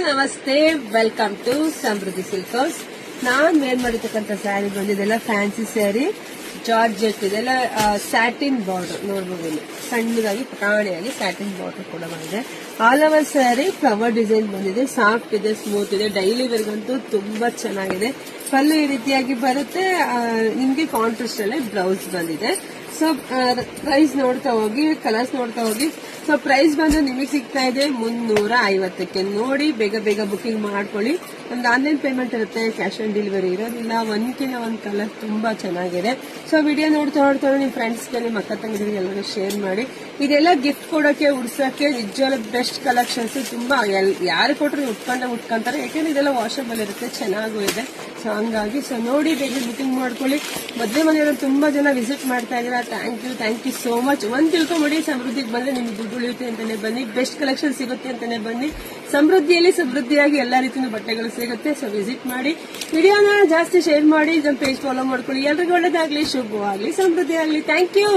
ನಮಸ್ತೆ, welcome to Samruddhi silk house. ನಾನ್ wear ಮಾಡಿರ್ತಕ್ಕಂಥ ಸ್ಯಾರಿ ಬಂದಿದೆಲ್ಲ ಫ್ಯಾನ್ಸಿ ಸ್ಯಾರಿ, ಜಾರ್ಜೆಟ್ ಇದೆಲ್ಲ ಸ್ಯಾಟಿನ್ ಬಾರ್ಡರ್ ನೋಡ್ಬೋದು. ಇಲ್ಲಿ ಸಣ್ಣದಾಗಿ ಪಟಾಣಿಯಾಗಿ ಸ್ಯಾಟಿನ್ ಬಾರ್ಡರ್ ಕೂಡ ಬಂದಿದೆ. All over sari flower design ಬಂದಿದೆ, ಸಾಫ್ಟ್ ಇದೆ, ಸ್ಮೂತ್ ಇದೆ. ಡೈಲಿ ವೇರ್ಗಂತೂ ತುಂಬಾ ಚೆನ್ನಾಗಿದೆ. ಪಲ್ಲು ಈ ರೀತಿಯಾಗಿ ಬರುತ್ತೆ. ನಿಮ್ಗೆ ಕಾಂಟ್ರಾಸ್ಟ್ ಅಲ್ಲೇ ಬ್ಲೌಸ್ ಬಂದಿದೆ. ಸೊ ಪ್ರೈಸ್ ನೋಡ್ತಾ ಹೋಗಿ, ಕಲರ್ಸ್ ನೋಡ್ತಾ ಹೋಗಿ. ಸೊ ಪ್ರೈಸ್ ಬಂದು ನಿಮಗೆ ಸಿಗ್ತಾ ಇದೆ 350ಕ್ಕೆ. ನೋಡಿ ಬೇಗ ಬೇಗ ಬುಕಿಂಗ್ ಮಾಡ್ಕೊಳ್ಳಿ. ನಮ್ದು ಆನ್ಲೈನ್ ಪೇಮೆಂಟ್ ಇರುತ್ತೆ, ಕ್ಯಾಶ್ ಆನ್ ಡೆಲಿವರಿ ಇರೋದಿಲ್ಲ. ಒಂದ್ಕಿಂತ ಒಂದ್ ಕಲರ್ ತುಂಬಾ ಚೆನ್ನಾಗಿದೆ. ಸೊ ವಿಡಿಯೋ ನೋಡ್ತಾ ನಿಮ್ ಫ್ರೆಂಡ್ಸ್ಗೆ, ನಿಮ್ಮ ಅಕ್ಕ ತಂಗಿರಿಗೆ ಎಲ್ಲರೂ ಶೇರ್ ಮಾಡಿ. ಇದೆಲ್ಲ ಗಿಫ್ಟ್ ಕೊಡೋಕೆ, ಉಡ್ಸೋಕೆ ನಿಜವಾಗ್ಲೂ ಬೆಸ್ಟ್ ಕಲೆಕ್ಷನ್ಸ್. ತುಂಬಾ ಯಾರು ಕೊಟ್ಟರು ಉಟ್ಕೊಂತಾರೆ, ಯಾಕೆಂದ್ರೆ ಇದೆಲ್ಲ ವಾಷಬಲ್ ಇರುತ್ತೆ, ಚೆನ್ನಾಗೂ ಇದೆ. ಸೊ ಹಂಗಾಗಿ ಸೊ ನೋಡಿ ಬೇಗ ಬುಕಿಂಗ್ ಮಾಡ್ಕೊಳ್ಳಿ. ಮದುವೆ ಮನೆಯವರು ತುಂಬಾ ಜನ ವಿಸಿಟ್ ಮಾಡ್ತಾ ಇದ್ದೀರಾ. Thank you so much. ಒಂದ್ ತಿಳ್ಕೊಂಬಿಡಿ, ಸಮೃದ್ಧಿಗೆ ಬಂದ್ರೆ ನಿಮ್ಗೆ ದುಡ್ಡು ಉಳಿಯುತ್ತೆ ಅಂತಾನೆ ಬನ್ನಿ, ಬೆಸ್ಟ್ ಕಲೆಕ್ಷನ್ ಸಿಗುತ್ತೆ ಅಂತಾನೆ ಬನ್ನಿ. ಸಮೃದ್ಧಿಯಲ್ಲಿ ಸಮೃದ್ಧಿಯಾಗಿ ಎಲ್ಲಾ ರೀತಿಯ ಬಟ್ಟೆಗಳು ಸಿಗುತ್ತೆ. ಸೊ ವಿಸಿಟ್ ಮಾಡಿ, ವಿಡಿಯೋನ ಜಾಸ್ತಿ ಶೇರ್ ಮಾಡಿ, ನಮ್ಮ ಪೇಜ್ ಫಾಲೋ ಮಾಡ್ಕೊಳ್ಳಿ. ಎಲ್ರಿಗೂ ಒಳ್ಳೇದಾಗ್ಲಿ, ಶುಭವಾಗ್ಲಿ, ಸಮೃದ್ಧಿ ಆಗ್ಲಿ. Thank you.